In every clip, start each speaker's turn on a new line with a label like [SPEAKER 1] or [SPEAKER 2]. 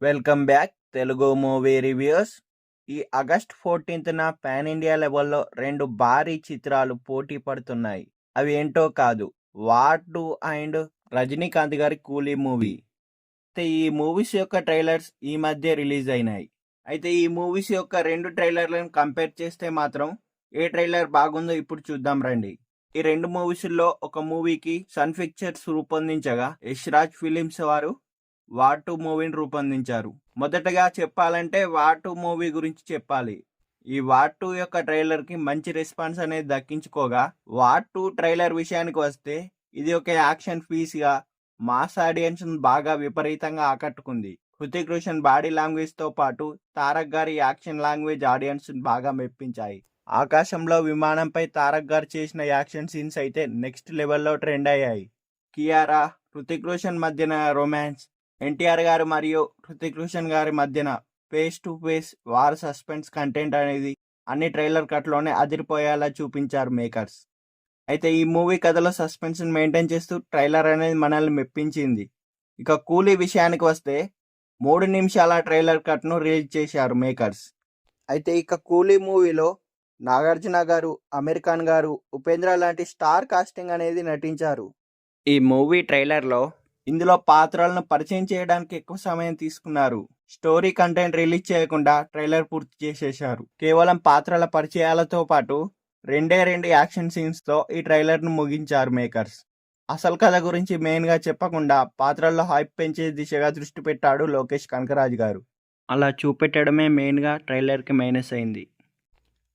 [SPEAKER 1] Welcome back Telugu movie reviews. ఈ August 14న pan India లెవెల్లో 2 భారీ చిత్రాలు పోటీ పడుతున్నాయి. అవి ఏంటో కాదు, వార్ 2 అండ్ రజనీకాంత్ గారి కూలీ మూవీ. అయితే ఈ మూవీస్ యొక్క ట్రైలర్స్ ఈ మధ్య రిలీజ్ అయినాయి. అయితే ఈ మూవీస్ యొక్క 2 ట్రైలర్లను కంపేర్ చేస్తే మాత్రం ఏ ట్రైలర్ బాగుందో ఇప్పుడు చూద్దాం రండి. ఈ 2 మూవీస్లో ఒక మూవీకి సన్ పిక్చర్స్ రూపొందించగా యష్ రాజ్ ఫిలిమ్స్ వారు వార్ 2 మూవీని రూపొందించారు. మొదటగా చెప్పాలంటే వార్ 2 మూవీ గురించి చెప్పాలి. ఈ వార్ 2 యొక్క ట్రైలర్కి మంచి రెస్పాన్స్ అనేది దక్కించుకోగా, వార్ 2 ట్రైలర్ విషయానికి వస్తే ఇది ఒక యాక్షన్ పీస్గా మాస్ ఆడియన్స్ బాగా విపరీతంగా ఆకట్టుకుంది. హృతిక్ రోషన్ బాడీ లాంగ్వేజ్ తో పాటు తారక్ గారి యాక్షన్ లాంగ్వేజ్ ఆడియన్స్ బాగా మెప్పించాయి. ఆకాశంలో విమానంపై తారక్ గారు చేసిన యాక్షన్ సీన్స్ అయితే నెక్స్ట్ లెవెల్లో ట్రెండ్ అయ్యాయి. కియారా, హృతిక్ రోషన్ మధ్యన రొమాన్స్, ఎన్టీఆర్ గారు మరియు హృతిక్ రోషన్ గారి మధ్యన face to face war suspense content అనేది అన్ని ట్రైలర్ కట్లోనే అదిరిపోయేలా చూపించారు మేకర్స్. అయితే ఈ మూవీ కథలో సస్పెన్స్ మెయింటైన్ చేస్తూ ట్రైలర్ అనేది మనల్ని మెప్పించింది. ఇక కూలీ విషయానికి వస్తే 3 నిమిషాల ట్రైలర్ కట్ను రిలీజ్ చేశారు మేకర్స్. అయితే ఇక కూలీ మూవీలో నాగార్జున గారు, అమీర్ ఖాన్ గారు, ఉపేంద్ర లాంటి స్టార్ కాస్టింగ్ అనేది నటించారు. ఈ మూవీ ట్రైలర్లో ఇందులో పాత్రలను పరిచయం చేయడానికి ఎక్కువ సమయం తీసుకున్నారు. స్టోరీ కంటెంట్ రిలీజ్ చేయకుండా ట్రైలర్ పూర్తి చేసేశారు. కేవలం పాత్రల పరిచయాలతో పాటు 2 యాక్షన్ సీన్స్తో ఈ ట్రైలర్ను ముగించారు మేకర్స్. అసలు కథ గురించి మెయిన్గా చెప్పకుండా పాత్రల్లో హైప్ పెంచే దిశగా దృష్టి పెట్టాడు లోకేష్ కనకరాజ్ గారు. అలా చూపెట్టడమే మెయిన్గా ట్రైలర్కి మైనస్ అయింది.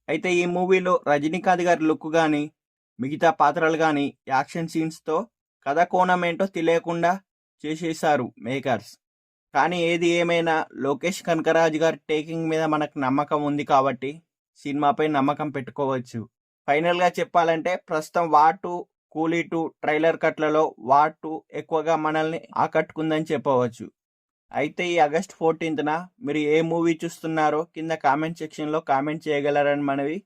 [SPEAKER 1] అయితే ఈ మూవీలో రజనీకాంత్ గారి లుక్ కానీ, మిగతా పాత్రలు కానీ యాక్షన్ సీన్స్తో కథ కోణం ఏంటో తెలియకుండా చేసేశారు మేకర్స్. కానీ ఏది ఏమైనా లోకేష్ కనకరాజ్ గారి టేకింగ్ మీద మనకు నమ్మకం ఉంది కాబట్టి సినిమాపై నమ్మకం పెట్టుకోవచ్చు. ఫైనల్గా చెప్పాలంటే ప్రస్తుతం వార్ 2, కూలీ 2 ట్రైలర్ కట్లలో వార్ 2 ఎక్కువగా మనల్ని ఆకట్టుకుందని చెప్పవచ్చు. అయితే ఈ ఆగస్ట్ 14న మీరు ఏ మూవీ చూస్తున్నారో కింద కామెంట్ సెక్షన్లో కామెంట్ చేయగలరని మనవి.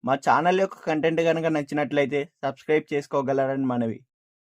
[SPEAKER 1] మా ఛానల్ యొక్క కంటెంట్ కనుక నచ్చినట్లయితే సబ్స్క్రైబ్ చేసుకోగలరని మనవి.